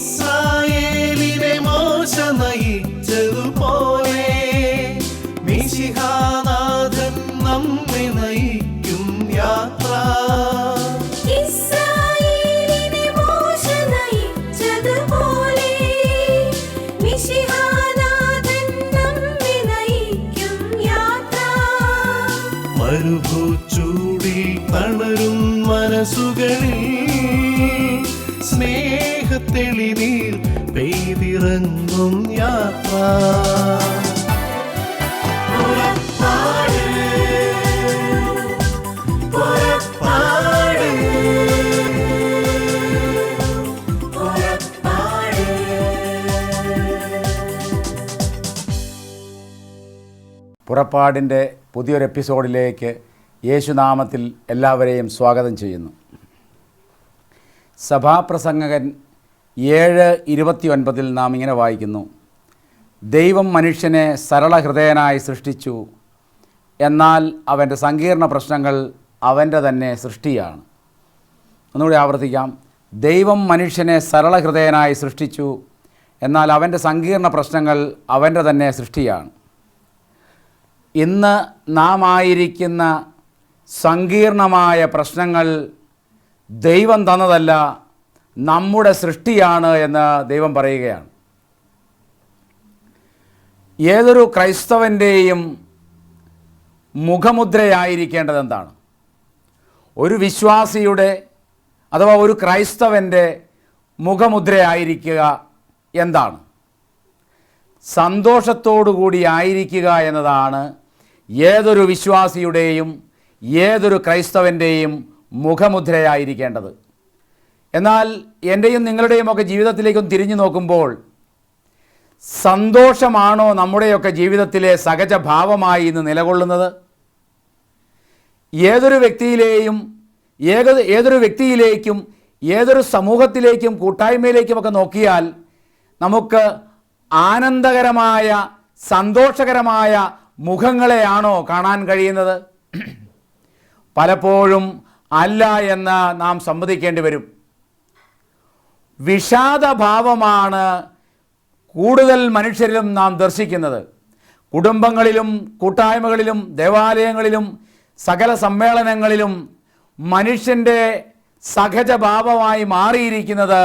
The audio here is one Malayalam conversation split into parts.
ഇസ്രായേലിനെ മോശ നയിച്ചതുപോലെ മിശിഹാനാഥൻ നമ്മെ നയിക്കും യാത്ര. ഇസ്രായേലിനെ മോശ നയിച്ചതുപോലെ മിശിഹാനാഥൻ നമ്മെ നയിക്കും യാത്ര. മരുഭൂച്ചൂടിൽ തളരും മനസ്സുകളിൽ സ്നേഹത്തെളിനീർ പെയ്തിറങ്ങും യാത്ര. പുറപ്പാടിൻ്റെ പുതിയൊരു എപ്പിസോഡിലേക്ക് യേശുനാമത്തിൽ എല്ലാവരെയും സ്വാഗതം ചെയ്യുന്നു. സഭാപ്രസംഗകൻ 7:29 നാം ഇങ്ങനെ വായിക്കുന്നു: ദൈവം മനുഷ്യനെ സരളഹൃദയനായി സൃഷ്ടിച്ചു, എന്നാൽ അവൻ്റെ സങ്കീർണ പ്രശ്നങ്ങൾ അവൻ്റെ തന്നെ സൃഷ്ടിയാണ്. ഒന്നുകൂടി ആവർത്തിക്കാം: ദൈവം മനുഷ്യനെ സരളഹൃദയനായി സൃഷ്ടിച്ചു, എന്നാൽ അവൻ്റെ സങ്കീർണ പ്രശ്നങ്ങൾ അവൻ്റെ തന്നെ സൃഷ്ടിയാണ്. ഇന്ന് നാം ആയിരിക്കുന്ന സങ്കീർണമായ പ്രശ്നങ്ങൾ ദൈവം തന്നതല്ല, നമ്മുടെ സൃഷ്ടിയാണ് എന്ന് ദൈവം പറയുകയാണ്. ഏതൊരു ക്രൈസ്തവൻ്റെയും മുഖമുദ്രയായിരിക്കേണ്ടത് എന്താണ്? ഒരു വിശ്വാസിയുടെ അഥവാ ഒരു ക്രൈസ്തവൻ്റെ മുഖമുദ്രയായിരിക്കുക എന്താണ്? സന്തോഷത്തോടുകൂടി ആയിരിക്കുക എന്നതാണ് ഏതൊരു വിശ്വാസിയുടെയും ഏതൊരു ക്രൈസ്തവൻ്റെയും മുഖമുദ്രയായിരിക്കേണ്ടത്. എന്നാൽ എൻ്റെയും നിങ്ങളുടെയും ഒക്കെ ജീവിതത്തിലേക്കും തിരിഞ്ഞു നോക്കുമ്പോൾ സന്തോഷമാണോ നമ്മുടെയൊക്കെ ജീവിതത്തിലെ സഹജഭാവമായി ഇന്ന് നിലകൊള്ളുന്നത്? ഏതൊരു വ്യക്തിയിലേക്കും ഏതൊരു സമൂഹത്തിലേക്കും കൂട്ടായ്മയിലേക്കുമൊക്കെ നോക്കിയാൽ നമുക്ക് ആനന്ദകരമായ സന്തോഷകരമായ മുഖങ്ങളെയാണോ കാണാൻ കഴിയുന്നത്? പലപ്പോഴും അല്ല എന്ന് നാം സമ്മതിക്കേണ്ടി വരും. വിഷാദഭാവമാണ് കൂടുതൽ മനുഷ്യരിലും നാം ദർശിക്കുന്നത്. കുടുംബങ്ങളിലും കൂട്ടായ്മകളിലും ദേവാലയങ്ങളിലും സകല സമ്മേളനങ്ങളിലും മനുഷ്യൻ്റെ സഹജഭാവമായി മാറിയിരിക്കുന്നത്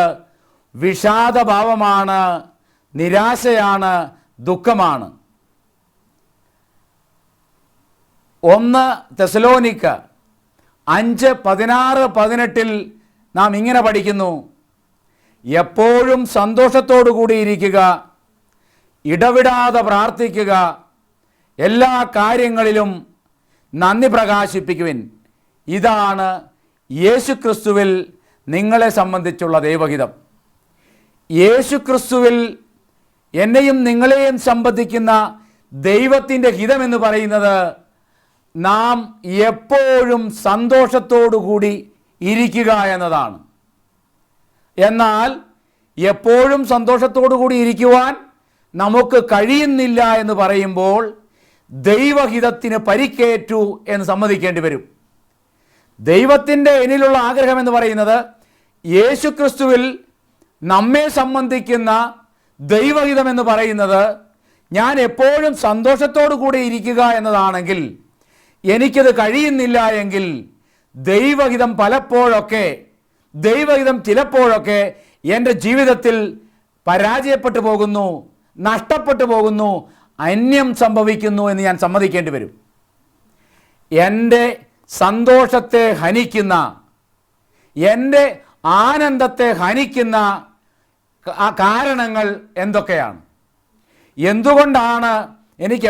വിഷാദഭാവമാണ്, നിരാശയാണ്, ദുഃഖമാണ്. 1 തെസലോനിക്ക 5:16-18 നാം ഇങ്ങനെ പഠിക്കുന്നു: എപ്പോഴും സന്തോഷത്തോടു കൂടിയിരിക്കുക, ഇടവിടാതെ പ്രാർത്ഥിക്കുക, എല്ലാ കാര്യങ്ങളിലും നന്ദി പ്രകാശിപ്പിക്കുവിൻ. ഇതാണ് യേശുക്രിസ്തുവിൽ നിങ്ങളെ സംബന്ധിച്ചുള്ള ദൈവഹിതം. യേശുക്രിസ്തുവിൽ എന്നെയും നിങ്ങളെയും സംബന്ധിക്കുന്ന ദൈവത്തിൻ്റെ ഹിതമെന്ന് പറയുന്നത് നാം എപ്പോഴും സന്തോഷത്തോടു കൂടി ഇരിക്കുക എന്നതാണ്. എന്നാൽ എപ്പോഴും സന്തോഷത്തോടു കൂടി ഇരിക്കുവാൻ നമുക്ക് കഴിയുന്നില്ല എന്ന് പറയുമ്പോൾ ദൈവഹിതത്തിന് പരിക്കേറ്റു എന്ന് സമ്മതിക്കേണ്ടി വരും. ദൈവത്തിൻ്റെ എന്നിലുള്ള ആഗ്രഹം എന്ന് പറയുന്നത് യേശുക്രിസ്തുവിൽ നമ്മെ സംബന്ധിക്കുന്ന ദൈവഹിതം എന്ന് പറയുന്നത് ഞാൻ എപ്പോഴും സന്തോഷത്തോടു കൂടി ഇരിക്കുക എന്നതാണെങ്കിൽ എനിക്കത് കഴിയുന്നില്ല എങ്കിൽ ദൈവഹിതം ചിലപ്പോഴൊക്കെ എൻ്റെ ജീവിതത്തിൽ പരാജയപ്പെട്ടു പോകുന്നു, നഷ്ടപ്പെട്ടു പോകുന്നു, അന്യം സംഭവിക്കുന്നു എന്ന് ഞാൻ സമ്മതിക്കേണ്ടി വരും. എൻ്റെ സന്തോഷത്തെ ഹനിക്കുന്ന, എൻ്റെ ആനന്ദത്തെ ഹനിക്കുന്ന കാരണങ്ങൾ എന്തൊക്കെയാണ്? എന്തുകൊണ്ടാണ് എനിക്ക്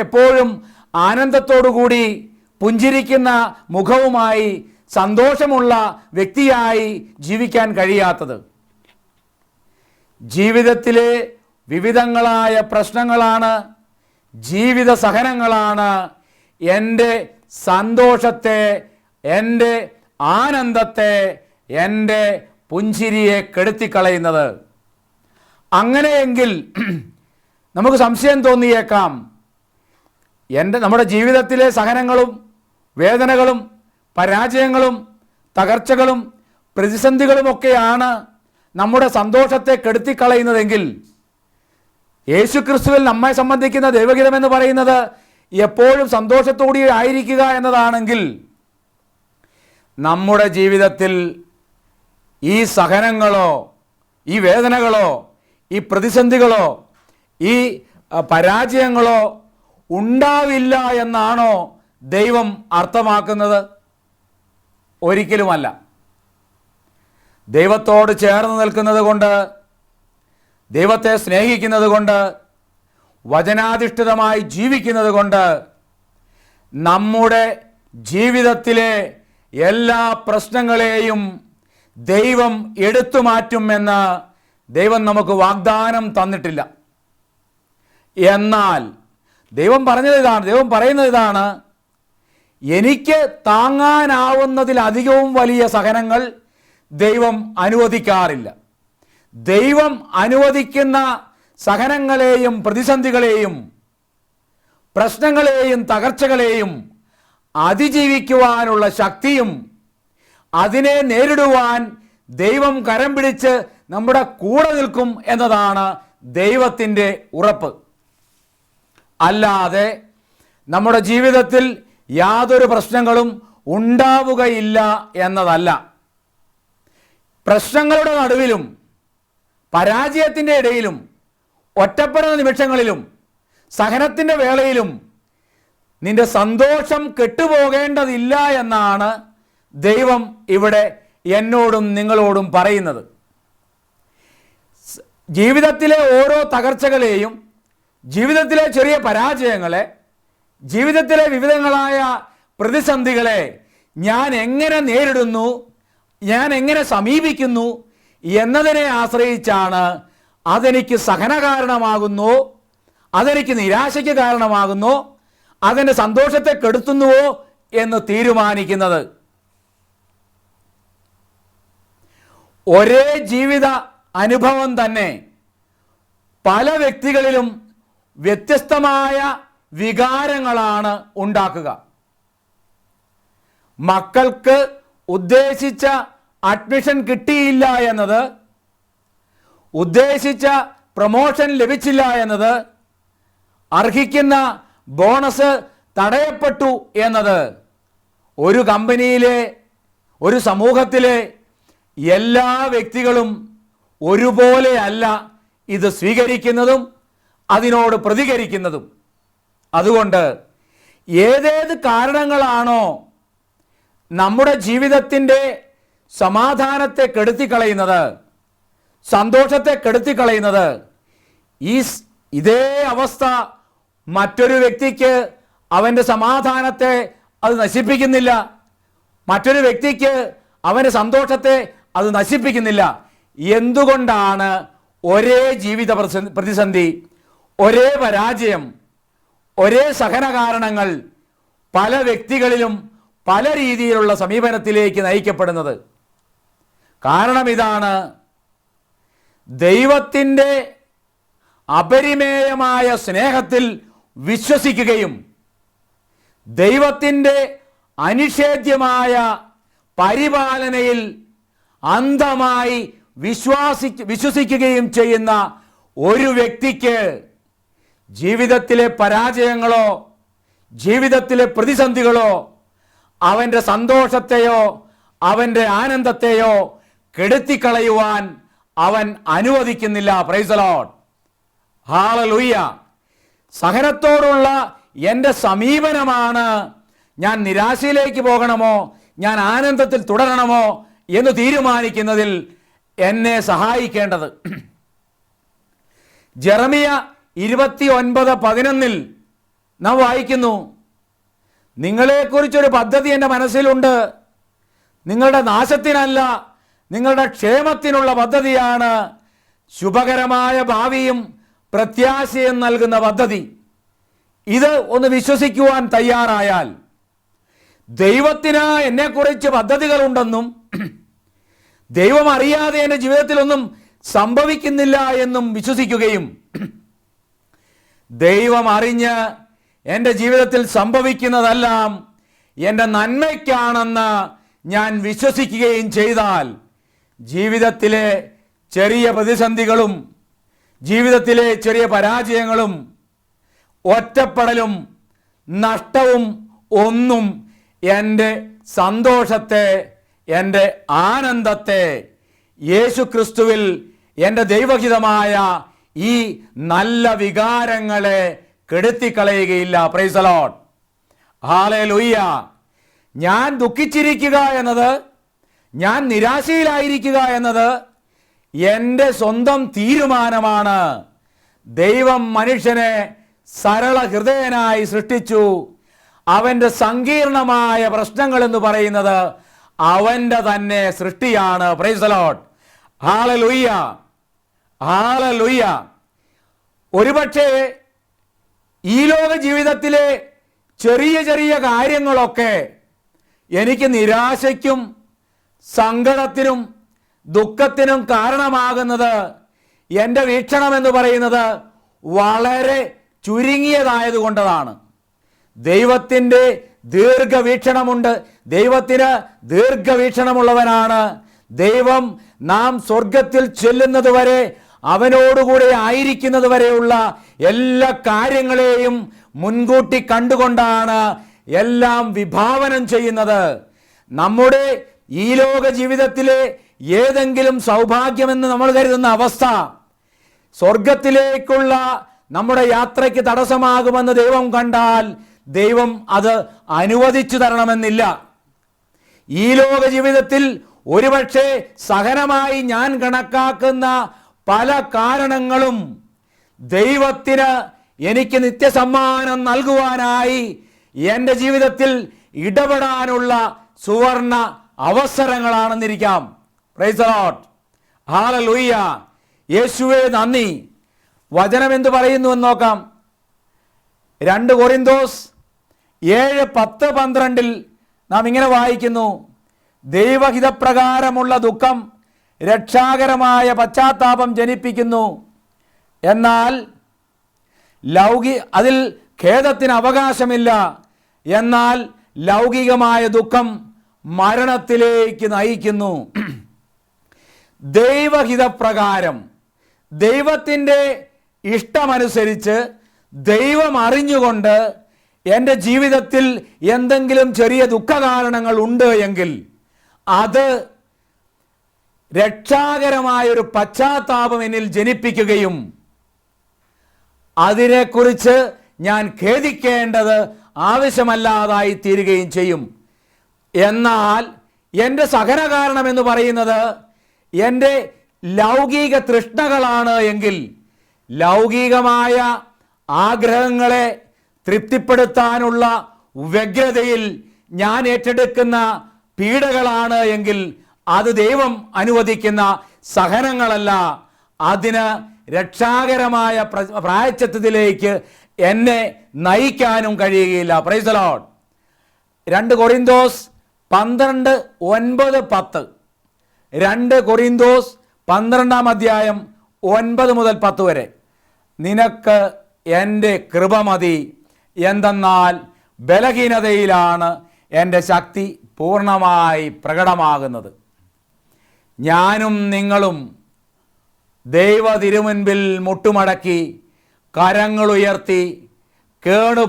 എപ്പോഴും ആനന്ദത്തോടുകൂടി പുഞ്ചിരിക്കുന്ന മുഖവുമായി സന്തോഷമുള്ള വ്യക്തിയായി ജീവിക്കാൻ കഴിയാത്തത്? ജീവിതത്തിലെ വിവിധങ്ങളായ പ്രശ്നങ്ങളാണ്, ജീവിത സഹനങ്ങളാണ് എൻ്റെ സന്തോഷത്തെ, എൻ്റെ ആനന്ദത്തെ, എൻ്റെ പുഞ്ചിരിയെ കെടുത്തിക്കളയുന്നത്. അങ്ങനെയെങ്കിൽ നമുക്ക് സംശയം തോന്നിയേക്കാം, നമ്മുടെ ജീവിതത്തിലെ സഹനങ്ങളും വേദനകളും പരാജയങ്ങളും തകർച്ചകളും പ്രതിസന്ധികളുമൊക്കെയാണ് നമ്മുടെ സന്തോഷത്തെ കെടുത്തിക്കളയുന്നതെങ്കിൽ യേശുക്രിസ്തുവിൽ നമ്മെ സംബന്ധിക്കുന്ന ദൈവഹിതം എന്ന് പറയുന്നത് എപ്പോഴും സന്തോഷത്തോടെ ആയിരിക്കുക എന്നതാണെങ്കിൽ നമ്മുടെ ജീവിതത്തിൽ ഈ സഹനങ്ങളോ ഈ വേദനകളോ ഈ പ്രതിസന്ധികളോ ഈ പരാജയങ്ങളോ ഉണ്ടാവില്ല എന്നാണോ ദൈവം അർത്ഥമാക്കുന്നത്? ഒരിക്കലുമല്ല. ദൈവത്തോട് ചേർന്ന് നിൽക്കുന്നത് കൊണ്ട്, ദൈവത്തെ സ്നേഹിക്കുന്നത് കൊണ്ട്, വചനാധിഷ്ഠിതമായി ജീവിക്കുന്നത് കൊണ്ട് നമ്മുടെ ജീവിതത്തിലെ എല്ലാ പ്രശ്നങ്ങളെയും ദൈവം എടുത്തു മാറ്റുമെന്ന് ദൈവം നമുക്ക് വാഗ്ദാനം തന്നിട്ടില്ല. എന്നാൽ ദൈവം പറയുന്നത് ഇതാണ്, എനിക്ക് താങ്ങാനാവുന്നതിലധികവും വലിയ സഹനങ്ങൾ ദൈവം അനുവദിക്കാറില്ല. ദൈവം അനുവദിക്കുന്ന സഹനങ്ങളെയും പ്രതിസന്ധികളെയും പ്രശ്നങ്ങളെയും തകർച്ചകളെയും അതിജീവിക്കുവാനുള്ള ശക്തിയും അതിനെ നേരിടുവാൻ ദൈവം കരം പിടിച്ച് നമ്മുടെ കൂടെ നിൽക്കും എന്നതാണ് ദൈവത്തിൻ്റെ ഉറപ്പ്. അല്ലാതെ നമ്മുടെ ജീവിതത്തിൽ യാതൊരു പ്രശ്നങ്ങളും ഉണ്ടാവുകയില്ല എന്നതല്ല. പ്രശ്നങ്ങളുടെ നടുവിലും പരാജയത്തിൻ്റെ ഇടയിലും ഒറ്റപ്പെടുന്ന നിമിഷങ്ങളിലും സഹനത്തിൻ്റെ വേളയിലും നിന്റെ സന്തോഷം കെട്ടുപോകേണ്ടതില്ല എന്നാണ് ദൈവം ഇവിടെ എന്നോടും നിങ്ങളോടും പറയുന്നത്. ജീവിതത്തിലെ ഓരോ തകർച്ചകളെയും, ജീവിതത്തിലെ ചെറിയ പരാജയങ്ങളെ, ജീവിതത്തിലെ വിവിധങ്ങളായ പ്രതിസന്ധികളെ ഞാൻ എങ്ങനെ നേരിടുന്നു, ഞാൻ എങ്ങനെ സമീപിക്കുന്നു എന്നതിനെ ആശ്രയിച്ചാണ് അതെനിക്ക് സഹന കാരണമാകുന്നോ, അതെനിക്ക് നിരാശയ്ക്ക് കാരണമാകുന്നോ, അതെൻ്റെ സന്തോഷത്തെ കെടുത്തുന്നുവോ എന്ന് തീരുമാനിക്കുന്നത്. ഒരേ ജീവിത അനുഭവം തന്നെ പല വ്യക്തികളിലും വ്യത്യസ്തമായ വികാരങ്ങളാണ് ഉണ്ടാക്കുക. മക്കൾക്ക് ഉദ്ദേശിച്ച അഡ്മിഷൻ കിട്ടിയില്ല എന്നത്, ഉദ്ദേശിച്ച പ്രമോഷൻ ലഭിച്ചില്ല എന്നത്, അർഹിക്കുന്ന ബോണസ് തടയപ്പെട്ടു എന്നത് ഒരു കമ്പനിയിലെ, ഒരു സമൂഹത്തിലെ എല്ലാ വ്യക്തികളും ഒരുപോലെയല്ല ഇത് സ്വീകരിക്കുന്നതും അതിനോട് പ്രതികരിക്കുന്നതും. അതുകൊണ്ട് ഏതേത് കാരണങ്ങളാണോ നമ്മുടെ ജീവിതത്തിൻ്റെ സമാധാനത്തെ കെടുത്തിക്കളയുന്നത്, സന്തോഷത്തെ കെടുത്തിക്കളയുന്നത്, ഇതേ അവസ്ഥ മറ്റൊരു വ്യക്തിക്ക് അവൻ്റെ സമാധാനത്തെ അത് നശിപ്പിക്കുന്നില്ല, മറ്റൊരു വ്യക്തിക്ക് അവൻ്റെ സന്തോഷത്തെ അത് നശിപ്പിക്കുന്നില്ല. എന്തുകൊണ്ടാണ് ഒരേ ജീവിത പ്രതിസന്ധി, ഒരേ പരാജയം, ഒരേ സഹന കാരണങ്ങൾ പല വ്യക്തികളിലും പല രീതിയിലുള്ള സമീപനത്തിലേക്ക് നയിക്കപ്പെടുന്നത്? കാരണം ഇതാണ്, ദൈവത്തിൻ്റെ അപരിമേയമായ സ്നേഹത്തിൽ വിശ്വസിക്കുകയും ദൈവത്തിൻ്റെ അനിഷേധ്യമായ പരിപാലനയിൽ അന്ധമായി വിശ്വസിക്കുകയും ചെയ്യുന്ന ഒരു വ്യക്തിക്ക് ജീവിതത്തിലെ പരാജയങ്ങളോ ജീവിതത്തിലെ പ്രതിസന്ധികളോ അവൻ്റെ സന്തോഷത്തെയോ അവൻ്റെ ആനന്ദത്തെയോ കെടുത്തിക്കളയുവാൻ അവൻ അനുവദിക്കുന്നില്ല. Praise the Lord, hallelujah. സഹനത്തോടുള്ള എൻ്റെ സമീപനമാണ് ഞാൻ നിരാശയിലേക്ക് പോകണമോ ഞാൻ ആനന്ദത്തിൽ തുടരണമോ എന്ന് തീരുമാനിക്കുന്നതിൽ എന്നെ സഹായിക്കേണ്ടത്. ജെറമിയ 29:11 നാം വായിക്കുന്നു, നിങ്ങളെക്കുറിച്ചൊരു പദ്ധതി എൻ്റെ മനസ്സിലുണ്ട്, നിങ്ങളുടെ നാശത്തിനല്ല നിങ്ങളുടെ ക്ഷേമത്തിനുള്ള പദ്ധതിയാണ്, ശുഭകരമായ ഭാവിയും പ്രത്യാശയും നൽകുന്ന പദ്ധതി. ഇത് ഒന്ന് വിശ്വസിക്കുവാൻ തയ്യാറായാൽ ദൈവത്തിന് എന്നെക്കുറിച്ച് പദ്ധതികളുണ്ടെന്നും ദൈവം അറിയാതെ എൻ്റെ ജീവിതത്തിലൊന്നും സംഭവിക്കുന്നില്ല എന്നും വിശ്വസിക്കുകയും ദൈവം അറിഞ്ഞ് എൻ്റെ ജീവിതത്തിൽ സംഭവിക്കുന്നതെല്ലാം എൻ്റെ നന്മയ്ക്കാണെന്ന് ഞാൻ വിശ്വസിക്കുകയും ചെയ്താൽ ജീവിതത്തിലെ ചെറിയ പ്രതിസന്ധികളും ജീവിതത്തിലെ ചെറിയ പരാജയങ്ങളും ഒറ്റപ്പെടലും നഷ്ടവും ഒന്നും എൻ്റെ സന്തോഷത്തെ, എൻ്റെ ആനന്ദത്തെ യേശുക്രിസ്തുവിൽ എൻ്റെ ദൈവഹിതമായ ഈ നല്ല വികാരങ്ങളെ കെടുത്തിക്കളയുകയില്ല. Praise the Lord. ഹല്ലേലൂയ. ഞാൻ ദുഃഖിച്ചിരിക്കുക എന്നത്, ഞാൻ നിരാശയിലായിരിക്കുക എന്നത് എൻ്റെ സ്വന്തം തീരുമാനമാണ്. ദൈവം മനുഷ്യനെ സരള ഹൃദയനായി സൃഷ്ടിച്ചു. അവൻ്റെ സങ്കീർണമായ പ്രശ്നങ്ങൾ എന്ന് പറയുന്നത് അവൻ്റെ തന്നെ സൃഷ്ടിയാണ്. Price the Lord. Hallelujah. Hallelujah. ഒരുപക്ഷേ ഈ ലോക ജീവിതത്തിലെ ചെറിയ ചെറിയ കാര്യങ്ങളൊക്കെ എനിക്ക് നിരാശയ്ക്കും സങ്കടത്തിനും ദുഃഖത്തിനും കാരണമാകുന്നത് എൻ്റെ വീക്ഷണം എന്ന് പറയുന്നത് വളരെ ചുരുങ്ങിയതായതുകൊണ്ടതാണ്. ദൈവത്തിൻ്റെ ദീർഘവീക്ഷണമുണ്ട്. ദൈവത്തിന് ദീർഘവീക്ഷണമുള്ളവനാണ്. ദൈവം നാം സ്വർഗത്തിൽ ചെല്ലുന്നത് വരെ, അവനോടുകൂടെ ആയിരിക്കുന്നത് വരെയുള്ള എല്ലാ കാര്യങ്ങളെയും മുൻകൂട്ടി കണ്ടുകൊണ്ടാണ് എല്ലാം വിഭാവനം ചെയ്യുന്നത്. നമ്മുടെ ഈ ലോക ജീവിതത്തിലെ ഏതെങ്കിലും സൗഭാഗ്യമെന്ന് നമ്മൾ കരുതുന്ന അവസ്ഥ സ്വർഗത്തിലേക്കുള്ള നമ്മുടെ യാത്രയ്ക്ക് തടസ്സമാകുമെന്ന് ദൈവം കണ്ടാൽ ദൈവം അത് അനുവദിച്ചു തരണമെന്നില്ല. ഈ ലോക ജീവിതത്തിൽ ഒരുപക്ഷെ സഹനമായി ഞാൻ കണക്കാക്കുന്ന പല കാരണങ്ങളും ദൈവത്തിന് എനിക്ക് നിത്യസമ്മാനം നൽകുവാനായി എൻ്റെ ജീവിതത്തിൽ ഇടപെടാനുള്ള സുവർണ അവസരങ്ങളാണെന്നിരിക്കാം. Praise the Lord. ഹല്ലേലൂയ. യേശുവേ നന്ദി. വചനം എന്ത് പറയുന്നു എന്ന് നോക്കാം. 2 കൊരിന്തോസ് 7:10-12 നാം ഇങ്ങനെ വായിക്കുന്നു: ദൈവഹിതപ്രകാരമുള്ള ദുഃഖം രക്ഷാകരമായ പശ്ചാത്താപം ജനിപ്പിക്കുന്നു, എന്നാൽ അതിൽ ഖേദത്തിന് അവകാശമില്ല. എന്നാൽ ലൗകികമായ ദുഃഖം മരണത്തിലേക്ക് നയിക്കുന്നു. ദൈവഹിതപ്രകാരം, ദൈവത്തിൻ്റെ ഇഷ്ടമനുസരിച്ച്, ദൈവം അറിഞ്ഞുകൊണ്ട് എൻ്റെ ജീവിതത്തിൽ എന്തെങ്കിലും ചെറിയ ദുഃഖകാരണങ്ങൾ ഉണ്ട് എങ്കിൽ അത് രക്ഷാകരമായൊരു പശ്ചാത്താപം എന്നിൽ ജനിപ്പിക്കുകയും അതിനെക്കുറിച്ച് ഞാൻ ഖേദിക്കേണ്ടത് ആവശ്യമല്ലാതായി തീരുകയും ചെയ്യും. എന്നാൽ എൻ്റെ സഹനകാരണം എന്ന് പറയുന്നത് എൻ്റെ ലൗകിക തൃഷ്ണകളാണ് എങ്കിൽ, ലൗകികമായ ആഗ്രഹങ്ങളെ തൃപ്തിപ്പെടുത്താനുള്ള വ്യഗ്രതയിൽ ഞാൻ ഏറ്റെടുക്കുന്ന പീഡകളാണ് എങ്കിൽ അത് ദൈവം അനുവദിക്കുന്ന സഹനങ്ങളല്ല. അതിന് രക്ഷാകരമായ പ്രായശ്ചിത്തത്തിലേക്ക് എന്നെ നയിക്കാനും കഴിയുകയില്ല. Price the Lord. 2 കൊരിന്തോസ് 12:9-10. 2 കൊരിന്തോസ് 12-ാം അധ്യായം 9 മുതൽ 10 വരെ. നിനക്ക് എൻ്റെ കൃപ മതി, എന്തെന്നാൽ ബലഹീനതയിലാണ് എൻ്റെ ശക്തി പൂർണ്ണമായി പ്രകടമാകുന്നത്. ഞാനും നിങ്ങളും ദൈവ തിരുമുൻപിൽ മുട്ടുമടക്കി കരങ്ങളുയർത്തി കേണു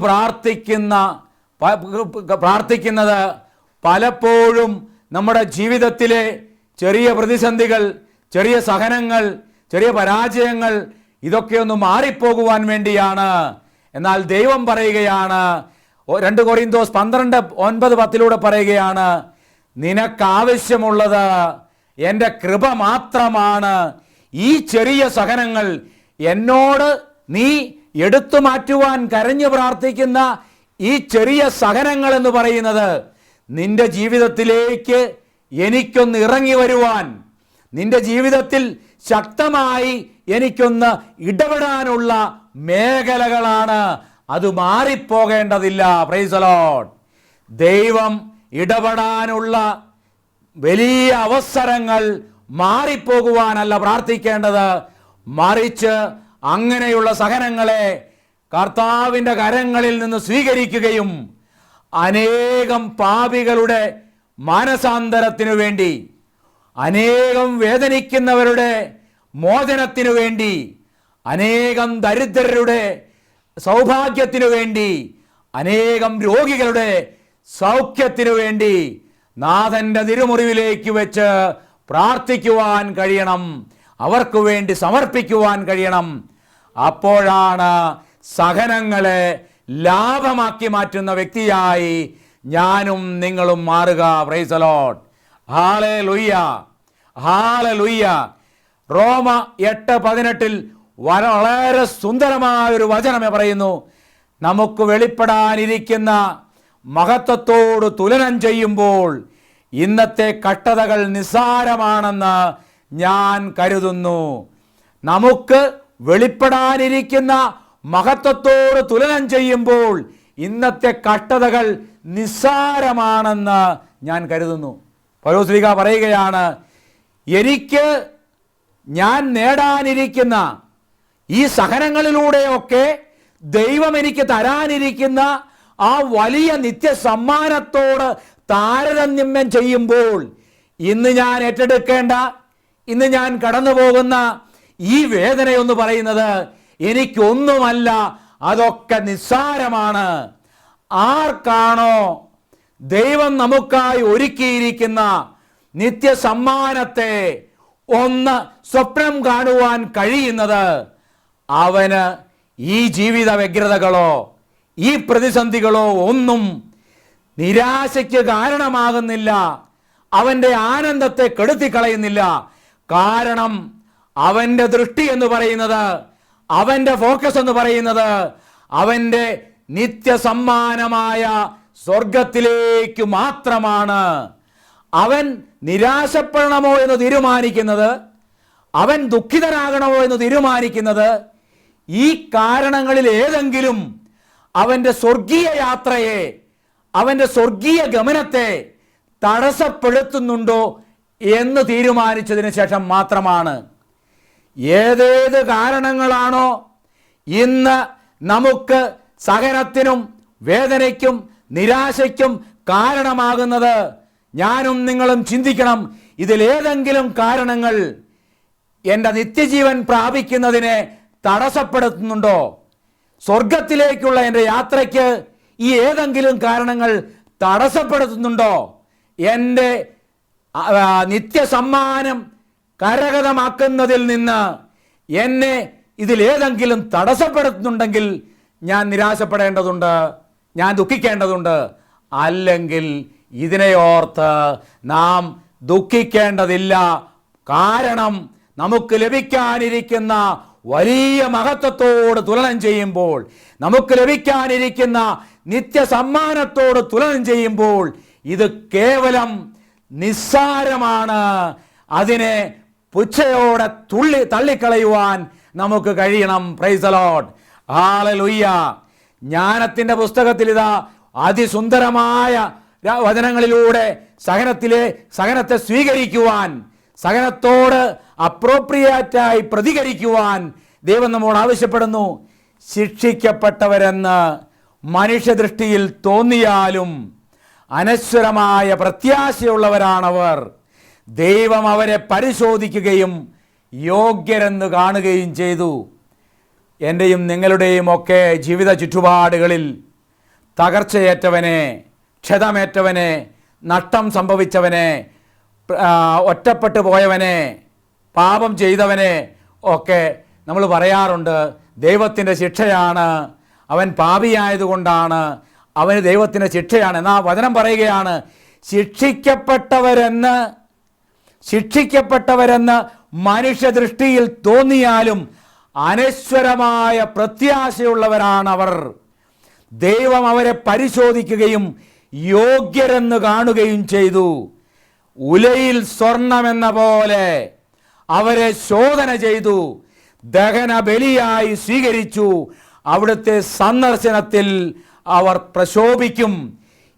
പ്രാർത്ഥിക്കുന്നത് പലപ്പോഴും നമ്മുടെ ജീവിതത്തിലെ ചെറിയ പ്രതിസന്ധികൾ, ചെറിയ സഹനങ്ങൾ, ചെറിയ പരാജയങ്ങൾ ഇതൊക്കെ ഒന്ന് മാറിപ്പോകുവാൻ വേണ്ടിയാണ്. എന്നാൽ ദൈവം പറയുകയാണ്, 2 കൊരിന്തോസ് 12:9-10 പറയുകയാണ്, നിനക്കാവശ്യമുള്ളത് എൻ്റെ കൃപ മാത്രമാണ്. ഈ ചെറിയ സഹനങ്ങൾ എന്നോട് നീ എടുത്തു മാറ്റുവാൻ കരഞ്ഞു പ്രാർത്ഥിക്കുന്ന ഈ ചെറിയ സഹനങ്ങൾ എന്ന് പറയുന്നത് നിന്റെ ജീവിതത്തിലേക്ക് എനിക്കൊന്ന് ഇറങ്ങി വരുവാൻ, നിന്റെ ജീവിതത്തിൽ ശക്തമായി എനിക്കൊന്ന് ഇടപെടാനുള്ള മേഖലകളാണ്. അത് മാറിപ്പോകേണ്ടതില്ല. Price the Lord. ദൈവം ഇടപെടാനുള്ള വലിയ അവസരങ്ങൾ മാറിപ്പോകുവാനല്ല പ്രാർത്ഥിക്കേണ്ടത്, മറിച്ച് അങ്ങനെയുള്ള സഹനങ്ങളെ കർത്താവിൻ്റെ കരങ്ങളിൽ നിന്ന് സ്വീകരിക്കുകയും അനേകം പാപികളുടെ മാനസാന്തരത്തിനു വേണ്ടി, അനേകം വേദനിക്കുന്നവരുടെ മോചനത്തിനു വേണ്ടി, അനേകം ദരിദ്രരുടെ സൗഭാഗ്യത്തിനു വേണ്ടി, അനേകം രോഗികളുടെ സൗഖ്യത്തിനു വേണ്ടി നാഥൻ്റെ തിരുമുറിവിലേക്ക് വെച്ച് പ്രാർത്ഥിക്കുവാൻ കഴിയണം, അവർക്ക് വേണ്ടി സമർപ്പിക്കുവാൻ കഴിയണം. അപ്പോഴാണ് സഹനങ്ങളെ ലാഭമാക്കി മാറ്റുന്ന വ്യക്തിയായി ഞാനും നിങ്ങളും മാറുക. Praise the Lord. Hallelujah, hallelujah. റോമ 8:18 വളരെ സുന്ദരമായൊരു വചനമേ പറയുന്നു, നമുക്ക് വെളിപ്പെടാനിരിക്കുന്ന മഹത്വത്തോട് തുലനം ചെയ്യുമ്പോൾ ഇന്നത്തെ കഷ്ടതകൾ നിസ്സാരമാണെന്ന് ഞാൻ കരുതുന്നു. നമുക്ക് വെളിപ്പെടാനിരിക്കുന്ന മഹത്വത്തോട് തുലനം ചെയ്യുമ്പോൾ ഇന്നത്തെ കഷ്ടതകൾ നിസ്സാരമാണെന്ന് ഞാൻ കരുതുന്നു. പൗലോസ് പറയുകയാണ്, എനിക്ക് ഞാൻ നേടാനിരിക്കുന്ന ഈ സഹനങ്ങളിലൂടെയൊക്കെ ദൈവം എനിക്ക് തരാനിരിക്കുന്ന ആ വലിയ നിത്യസമ്മാനത്തോട് താരതമ്യം ചെയ്യുമ്പോൾ ഇന്ന് ഞാൻ ഏറ്റെടുക്കേണ്ട, ഇന്ന് ഞാൻ കടന്നു പോകുന്ന ഈ വേദനയൊന്ന് പറയുന്നത് എനിക്കൊന്നുമല്ല, അതൊക്കെ നിസ്സാരമാണ്. ആർക്കാണോ ദൈവം നമുക്കായി ഒരുക്കിയിരിക്കുന്ന നിത്യസമ്മാനത്തെ ഒന്ന് സ്വപ്നം കാണുവാൻ കഴിയുന്നത്, അവന് ഈ ജീവിത വ്യഗ്രതകളോ ഈ പ്രതിസന്ധികളോ ഒന്നും നിരാശയ്ക്ക് കാരണമാകുന്നില്ല, അവൻ്റെ ആനന്ദത്തെ കെടുത്തിക്കളയുന്നില്ല. കാരണം അവൻ്റെ ദൃഷ്ടി എന്ന് പറയുന്നത്, അവൻ്റെ ഫോക്കസ് എന്ന് പറയുന്നത് അവൻ്റെ നിത്യസമ്മാനമായ സ്വർഗത്തിലേക്ക് മാത്രമാണ്. അവൻ നിരാശപ്പെടണമോ എന്ന് തീരുമാനിക്കുന്നത്, അവൻ ദുഃഖിതനാകണമോ എന്ന് തീരുമാനിക്കുന്നത് ഈ കാരണങ്ങളിൽ ഏതെങ്കിലും അവൻ്റെ സ്വർഗീയ യാത്രയെ, അവൻ്റെ സ്വർഗീയ ഗമനത്തെ തടസ്സപ്പെടുത്തുന്നുണ്ടോ എന്ന് തീരുമാനിച്ചതിന് ശേഷം മാത്രമാണ്. ഏതേത് കാരണങ്ങളാണോ ഇന്ന് നമുക്ക് സഹനത്തിനും വേദനയ്ക്കും നിരാശയ്ക്കും കാരണമാകുന്നത്, ഞാനും നിങ്ങളും ചിന്തിക്കണം, ഇതിലേതെങ്കിലും കാരണങ്ങൾ എൻ്റെ നിത്യജീവൻ പ്രാപിക്കുന്നതിനെ തടസ്സപ്പെടുത്തുന്നുണ്ടോ? സ്വർഗത്തിലേക്കുള്ള എൻ്റെ യാത്രയ്ക്ക് ഈ ഏതെങ്കിലും കാരണങ്ങൾ തടസ്സപ്പെടുത്തുന്നുണ്ടോ? എൻ്റെ നിത്യസമ്മാനം കരഗതമാക്കുന്നതിൽ നിന്ന് എന്നെ ഇതിലേതെങ്കിലും തടസ്സപ്പെടുത്തുന്നുണ്ടെങ്കിൽ ഞാൻ നിരാശപ്പെടേണ്ടതുണ്ട്, ഞാൻ ദുഃഖിക്കേണ്ടതുണ്ട്. അല്ലെങ്കിൽ ഇതിനെ ഓർത്ത് നാം ദുഃഖിക്കേണ്ടതില്ല. കാരണം നമുക്ക് ലഭിക്കാനിരിക്കുന്ന വലിയ മഹത്വത്തോട് തുലനം ചെയ്യുമ്പോൾ, നമുക്ക് ലഭിക്കാനിരിക്കുന്ന നിത്യസമ്മാനത്തോട് തുലനം ചെയ്യുമ്പോൾ ഇത് കേവലം നിസ്സാരമാണ്. അതിനെ പുച്ഛയോടെ തള്ളിക്കളയുവാൻ നമുക്ക് കഴിയണം. Price the Lord. ഹല്ലേലൂയ. ജ്ഞാനത്തിൻ്റെ പുസ്തകത്തിൽ ഇതാ അതിസുന്ദരമായ വചനങ്ങളിലൂടെ സഹനത്തെ സ്വീകരിക്കുവാൻ, സഹനത്തോട് അപ്രോപ്രിയേറ്റായി പ്രതികരിക്കുവാൻ ദൈവം നമ്മോട് ആവശ്യപ്പെടുന്നു. ശിക്ഷിക്കപ്പെട്ടവരെന്ന് മനുഷ്യദൃഷ്ടിയിൽ തോന്നിയാലും അനശ്വരമായ പ്രത്യാശയുള്ളവരാണവർ. ദൈവം അവരെ പരിശോധിക്കുകയും യോഗ്യരെന്ന് കാണുകയും ചെയ്തു. എൻ്റെയും നിങ്ങളുടെയും ഒക്കെ ജീവിത ചുറ്റുപാടുകളിൽ തകർച്ചയേറ്റവനെ, ക്ഷതമേറ്റവനെ, നഷ്ടം സംഭവിച്ചവനെ, ഒറ്റപ്പെട്ടു പോയവനെ, പാപം ചെയ്തവനെ ഒക്കെ നമ്മൾ പറയാറുണ്ട്, ദൈവത്തിൻ്റെ ശിക്ഷയാണ്, അവൻ പാപിയായതുകൊണ്ടാണ്, അവന് ദൈവത്തിൻ്റെ ശിക്ഷയാണ്. എന്നാൽ വചനം പറയുകയാണ്, ശിക്ഷിക്കപ്പെട്ടവരെന്ന് മനുഷ്യദൃഷ്ടിയിൽ തോന്നിയാലും അനശ്വരമായ പ്രത്യാശയുള്ളവരാണവർ. ദൈവം അവരെ പരിശോധിക്കുകയും യോഗ്യരെന്ന് കാണുകയും ചെയ്തു. ഉലയിൽ സ്വർണമെന്ന പോലെ അവരെ ശോധന ചെയ്തു, ദഹന ബലിയായി സ്വീകരിച്ചു. അവിടുത്തെ സന്ദർശനത്തിൽ അവർ പ്രശോഭിക്കും.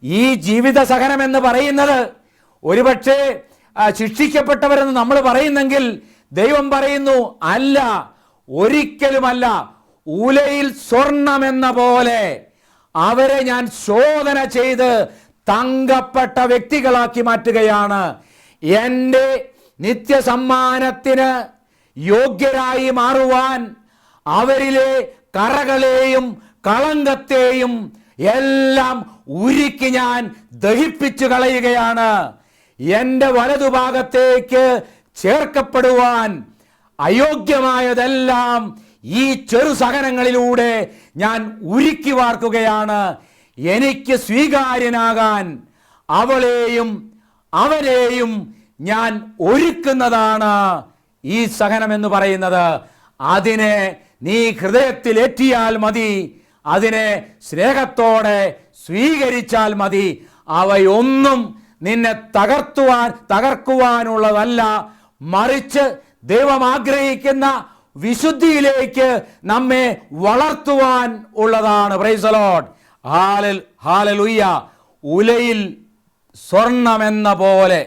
ഈ ജീവിത സഹനം എന്ന് പറയുന്നത് ഒരുപക്ഷെ ശിക്ഷിക്കപ്പെട്ടവരെന്ന് നമ്മൾ പറയുന്നെങ്കിൽ ദൈവം പറയുന്നു, അല്ല, ഒരിക്കലുമല്ല. ഉലയിൽ സ്വർണമെന്ന പോലെ അവരെ ഞാൻ ശോധന ചെയ്ത് തങ്കപ്പെട്ട വ്യക്തികളാക്കി മാറ്റുകയാണ്. എൻ്റെ നിത്യസമ്മാനത്തിന് യോഗ്യരായി മാറുവാൻ അവരിലെ കറകളെയും കളങ്കത്തെയും എല്ലാം ഉരുക്കി ഞാൻ ദഹിപ്പിച്ചു കളയുകയാണ്. എൻ്റെ വലതുഭാഗത്തേക്ക് ചേർക്കപ്പെടുവാൻ അയോഗ്യമായതെല്ലാം ഈ ചെറു സഹനങ്ങളിലൂടെ ഞാൻ ഉരുക്കി വാർക്കുകയാണ്. എനിക്ക് സ്വീകാര്യനാകാൻ അവളെയും അവനെയും ഞാൻ ഒരുക്കുന്നതാണ് ഈ സഹനം എന്ന് പറയുന്നത്. അതിനെ നീ ഹൃദയത്തിലേറ്റിയാൽ മതി, അതിനെ സ്നേഹത്തോടെ സ്വീകരിച്ചാൽ മതി. അവയൊന്നും നിന്നെ തകർക്കുവാനുള്ളതല്ല, മറിച്ച് ദൈവം ആഗ്രഹിക്കുന്ന വിശുദ്ധിയിലേക്ക് നമ്മെ വളർത്തുവാൻ ഉള്ളതാണ്. Price the Lord. ഹല്ലേലൂയ. ഉലയിൽ സ്വർണമെന്ന പോലെ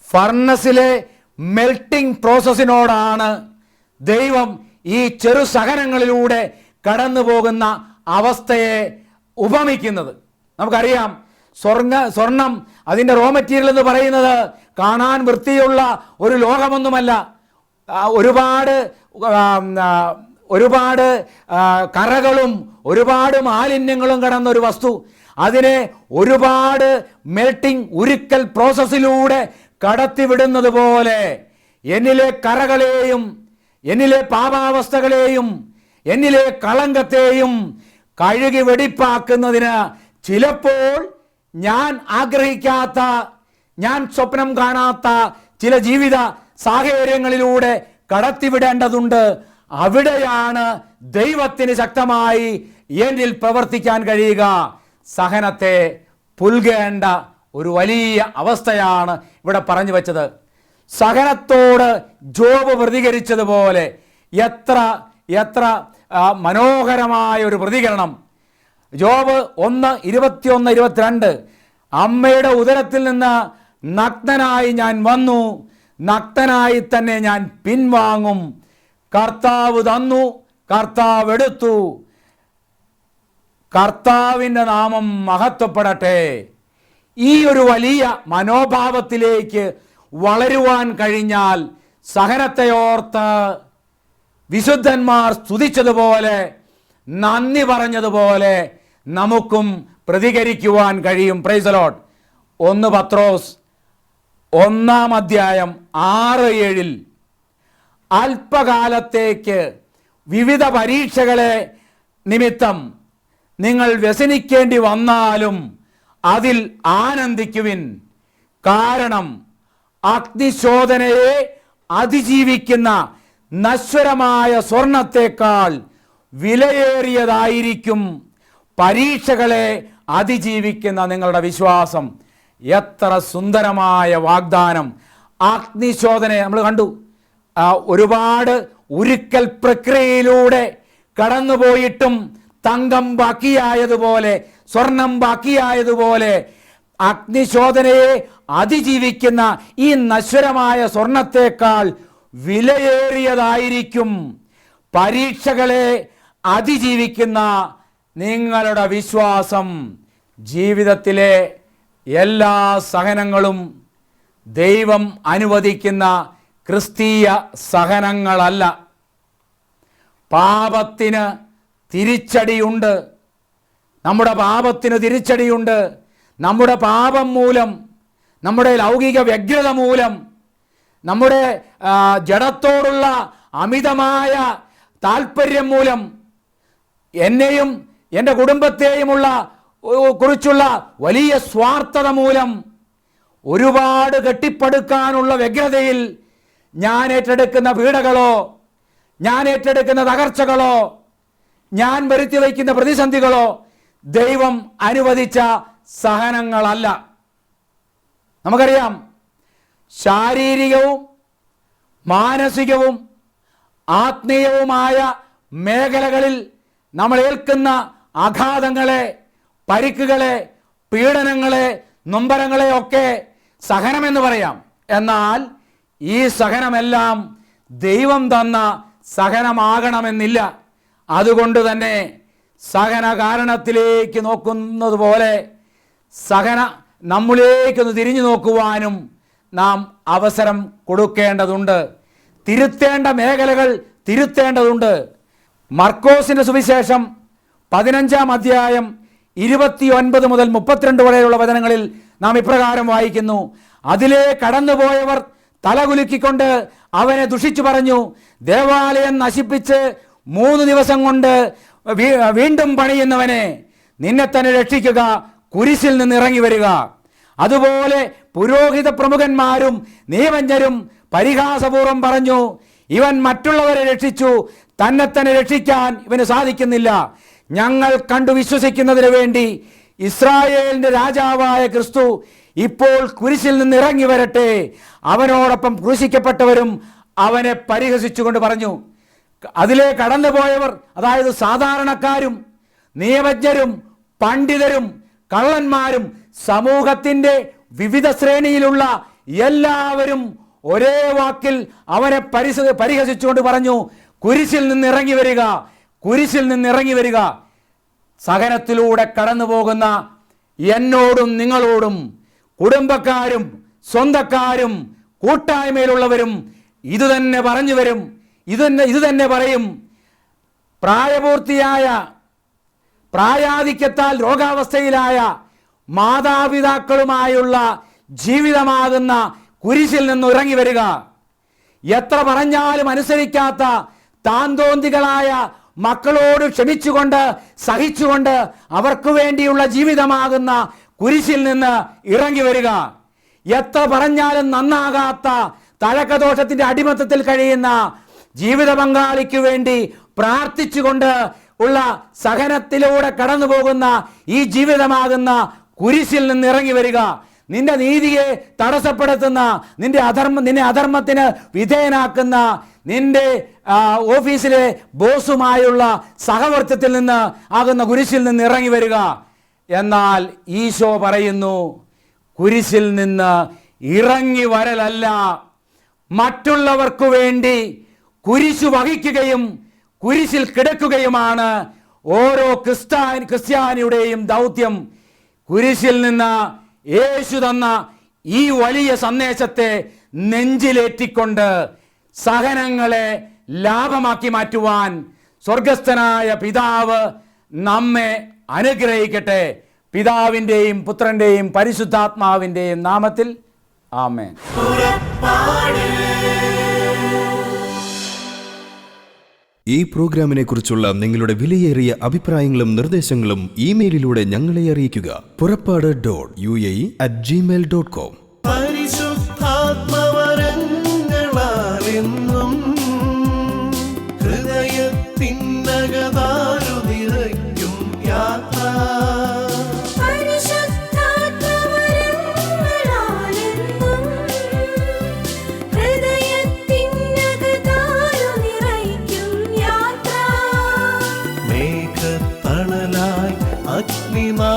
ഫർണസിലെ മെൽട്ടിംഗ് പ്രോസസ്സിനോടാണ് ദൈവം ഈ ചെറു സഹനങ്ങളിലൂടെ കടന്നു പോകുന്ന അവസ്ഥയെ ഉപമിക്കുന്നത്. നമുക്കറിയാം, സ്വർണം അതിൻ്റെ റോ മെറ്റീരിയൽ എന്ന് പറയുന്നത് കാണാൻ വൃത്തിയുള്ള ഒരു ലോഹമൊന്നുമല്ല. ഒരുപാട് കറകളും ഒരുപാട് മാലിന്യങ്ങളും കടന്ന ഒരു വസ്തു. അതിനെ ഒരുപാട് മെൽട്ടിംഗ് ഉരുക്കൽ പ്രോസസ്സിലൂടെ കടത്തിവിടുന്നത് പോലെ എന്നിലെ കറകളെയും എന്നിലെ പാപാവസ്ഥകളെയും എന്നിലെ കളങ്കത്തെയും കഴുകി വെടിപ്പാക്കുന്നതിന് ചിലപ്പോൾ ഞാൻ ആഗ്രഹിക്കാത്ത, ഞാൻ സ്വപ്നം കാണാത്ത ചില ജീവിത സാഹചര്യങ്ങളിലൂടെ കടത്തിവിടേണ്ടതുണ്ട്. അവിടെയാണ് ദൈവത്തിന് ശക്തമായി എന്നിൽ പ്രവർത്തിക്കാൻ കഴിയുക. സഹനത്തെ പുൽകേണ്ട ഒരു വലിയ അവസ്ഥയാണ് ഇവിടെ പറഞ്ഞു വെച്ചത്. സഹനത്തോട് ജോബ് പ്രതികരിച്ചതുപോലെ എത്ര മനോഹരമായ ഒരു പ്രതികരണം. ജോബ് 1:21-22, അമ്മയുടെ ഉദരത്തിൽ നിന്ന് നഗ്നനായി ഞാൻ വന്നു, നഗ്നനായി തന്നെ ഞാൻ പിൻവാങ്ങും. കർത്താവ് തന്നു, കർത്താവ് എടുത്തു, കർത്താവിൻ്റെ നാമം മഹത്വപ്പെടട്ടെ. ഈ ഒരു വലിയ മനോഭാവത്തിലേക്ക് വളരുവാൻ കഴിഞ്ഞാൽ സഹനത്തെ ഓർത്ത് വിശുദ്ധന്മാർ സ്തുതിച്ചതുപോലെ, നന്ദി പറഞ്ഞതുപോലെ നമുക്കും പ്രതികരിക്കുവാൻ കഴിയും. Price the Lord. 1 പത്രോസ് 1:6-7 അല്പകാലത്തേക്ക് വിവിധ പരീക്ഷകളെ നിമിത്തം നിങ്ങൾ വ്യസനിക്കേണ്ടി വന്നാലും അതിൽ ആനന്ദിക്കുവിൻ. കാരണം അഗ്നിശോധനയെ അതിജീവിക്കുന്ന നശ്വരമായ സ്വർണത്തേക്കാൾ വിലയേറിയതായിരിക്കും പരീക്ഷകളെ അതിജീവിക്കുന്ന നിങ്ങളുടെ വിശ്വാസം. എത്ര സുന്ദരമായ വാഗ്ദാനം. അഗ്നിശോധനയെ നമ്മൾ കണ്ടു. ഒരുപാട് ഉരുക്കൽ പ്രക്രിയയിലൂടെ കടന്നുപോയിട്ടും തങ്കം ബാക്കിയായതുപോലെ, സ്വർണം ബാക്കിയായതുപോലെ അഗ്നിശോധനയെ അതിജീവിക്കുന്ന ഈ നശ്വരമായ സ്വർണത്തേക്കാൾ വിലയേറിയതായിരിക്കും പരീക്ഷകളെ അതിജീവിക്കുന്ന നിങ്ങളുടെ വിശ്വാസം. ജീവിതത്തിലെ എല്ലാ സഹനങ്ങളും ദൈവം അനുവദിക്കുന്ന ക്രിസ്തീയ സഹനങ്ങളല്ല. പാപത്തിന് തിരിച്ചടിയുണ്ട്. നമ്മുടെ പാപത്തിന് തിരിച്ചടിയുണ്ട്. നമ്മുടെ പാപം മൂലം, നമ്മുടെ ലൗകിക വ്യഗ്രത മൂലം, നമ്മുടെ ജഡത്തോടുള്ള അമിതമായ താല്പര്യം മൂലം, എന്നെയും എൻ്റെ കുടുംബത്തെയുമുള്ള കുറിച്ചുള്ള വലിയ സ്വാർത്ഥത മൂലം, ഒരുപാട് കെട്ടിപ്പടുക്കാനുള്ള വ്യഗ്രതയിൽ ഞാൻ ഏറ്റെടുക്കുന്ന പീഡകളോ, ഞാൻ ഏറ്റെടുക്കുന്ന തകർച്ചകളോ, ഞാൻ വരുത്തി വയ്ക്കുന്ന പ്രതിസന്ധികളോ ദൈവം അനുവദിച്ച സഹനങ്ങളല്ല. നമുക്കറിയാം, ശാരീരികവും മാനസികവും ആത്മീയവുമായ മേഖലകളിൽ നമ്മൾ ഏൽക്കുന്ന ആഘാതങ്ങളെ, പരിക്കുകളെ, പീഡനങ്ങളെ, നൊമ്പരങ്ങളെ ഒക്കെ സഹനമെന്ന് പറയാം. എന്നാൽ ഈ സഹനമെല്ലാം ദൈവം തന്ന സഹനമാകണമെന്നില്ല. അതുകൊണ്ട് തന്നെ സഹന കാരണത്തിലേക്ക് നോക്കുന്നത് പോലെ നമ്മളിലേക്കൊന്ന് തിരിഞ്ഞു നോക്കുവാനും നാം അവസരം കൊടുക്കേണ്ടതുണ്ട്. തിരുത്തേണ്ട മേഖലകൾ തിരുത്തേണ്ടതുണ്ട്. മർക്കോസിന്റെ സുവിശേഷം 15-ാം അധ്യായം 29 മുതൽ 32 വരെയുള്ള വചനങ്ങളിൽ നാം ഇപ്രകാരം വായിക്കുന്നു: അതിലെ കടന്നുപോയവർ തലകുലുക്കിക്കൊണ്ട് അവനെ ദുഷിച്ചു പറഞ്ഞു, ദേവാലയം നശിപ്പിച്ച് 3 ദിവസം കൊണ്ട് വീണ്ടും പണിയുന്നവനെ, നിന്നെ തന്നെ രക്ഷിക്കുക, കുരിശിൽ നിന്ന് ഇറങ്ങി വരിക. അതുപോലെ പുരോഹിത പ്രമുഖന്മാരും നിയമജ്ഞരും പരിഹാസപൂർവ്വം പറഞ്ഞു, ഇവൻ മറ്റുള്ളവരെ രക്ഷിച്ചു, തന്നെ തന്നെ രക്ഷിക്കാൻ ഇവന് സാധിക്കുന്നില്ല. ഞങ്ങൾ കണ്ടു വിശ്വസിക്കുന്നതിന് വേണ്ടി ഇസ്രായേലിന്റെ രാജാവായ ക്രിസ്തു ഇപ്പോൾ കുരിശിൽ നിന്ന് ഇറങ്ങി വരട്ടെ. അവനോടൊപ്പം ക്രൂശിക്കപ്പെട്ടവരും അവനെ പരിഹസിച്ചുകൊണ്ട് പറഞ്ഞു. അതിലെ കടന്നുപോയവർ, അതായത് സാധാരണക്കാരും നിയമജ്ഞരും പണ്ഡിതരും കള്ളന്മാരും സമൂഹത്തിന്റെ വിവിധ ശ്രേണിയിലുള്ള എല്ലാവരും ഒരേ വാക്കിൽ അവനെ പരിഹസിച്ചുകൊണ്ട് പറഞ്ഞു, കുരിശിൽ നിന്ന് ഇറങ്ങി വരിക, കുരിശിൽ നിന്ന് ഇറങ്ങി വരിക. സഹനത്തിലൂടെ കടന്നു പോകുന്ന എന്നോടും നിങ്ങളോടും കുടുംബക്കാരും സ്വന്തക്കാരും കൂട്ടായ്മയിലുള്ളവരും ഇതുതന്നെ പറഞ്ഞു വരും, ഇതുതന്നെ പറയും. പ്രായാധിക്യത്താൽ രോഗാവസ്ഥയിലായ മാതാപിതാക്കളുമായുള്ള ജീവിതമാകുന്ന കുരിശിൽ നിന്ന് ഇറങ്ങി വരിക. എത്ര പറഞ്ഞാലും അനുസരിക്കാത്ത താന്തോന്തികളായ മക്കളോട് ക്ഷമിച്ചുകൊണ്ട് സഹിച്ചുകൊണ്ട് അവർക്ക് വേണ്ടിയുള്ള ജീവിതമാകുന്ന കുരിശിൽ നിന്ന് ഇറങ്ങി വരിക. എത്ര പറഞ്ഞാലും നന്നാകാത്ത തഴക്കദോഷത്തിന്റെ അടിമത്തത്തിൽ കഴിയുന്ന ജീവിത പങ്കാളിക്ക് വേണ്ടി പ്രാർത്ഥിച്ചുകൊണ്ട് ഉള്ള സഹനത്തിലൂടെ കടന്നു പോകുന്ന ഈ ജീവിതമാകുന്ന കുരിശിൽ നിന്ന് ഇറങ്ങി വരിക. നിന്റെ നീതിയെ തടസ്സപ്പെടുത്തുന്ന, നിന്നെ അധർമ്മത്തിന് വിധേയനാക്കുന്ന, നിന്റെ ഓഫീസിലെ ബോസുമായുള്ള സഹവർത്തിത്വത്തിൽ നിന്ന് ആകുന്ന കുരിശിൽ നിന്ന് ഇറങ്ങി വരിക. എന്നാൽ ഈശോ പറയുന്നു, കുരിശിൽ നിന്ന് ഇറങ്ങി വരലല്ല, മറ്റുള്ളവർക്കു വേണ്ടി കുരിശു വഹിക്കുകയും കുരിശിൽ കിടക്കുകയുമാണ് ഓരോ ക്രിസ്ത്യാനിയുടെയും ദൗത്യം. കുരിശിൽ നിന്ന് യേശു തന്ന ഈ വലിയ സന്ദേശത്തെ നെഞ്ചിലേറ്റിക്കൊണ്ട് സഹനങ്ങളെ ലാഭമാക്കി മാറ്റുവാൻ സ്വർഗസ്ഥനായ പിതാവ് നമ്മെ അനുഗ്രഹിക്കട്ടെ. പിതാവിൻ്റെയും പുത്രൻ്റെയും പരിശുദ്ധാത്മാവിൻ്റെയും നാമത്തിൽ ആമേൻ. ഈ പ്രോഗ്രാമിനെ കുറിച്ചുള്ള നിങ്ങളുടെ വിലയേറിയ അഭിപ്രായങ്ങളും നിർദ്ദേശങ്ങളും ഇമെയിലിലൂടെ ഞങ്ങളെ അറിയിക്കുക. purappadu.uae@gmail.com. പരിശുദ്ധാത്മവരങ്ങളാലെന്നും ഹൃദയത്തിനകതാരു നിറയ്ക്കും യാത്ര. മേഘത്തണലായി അഗ്നിനാ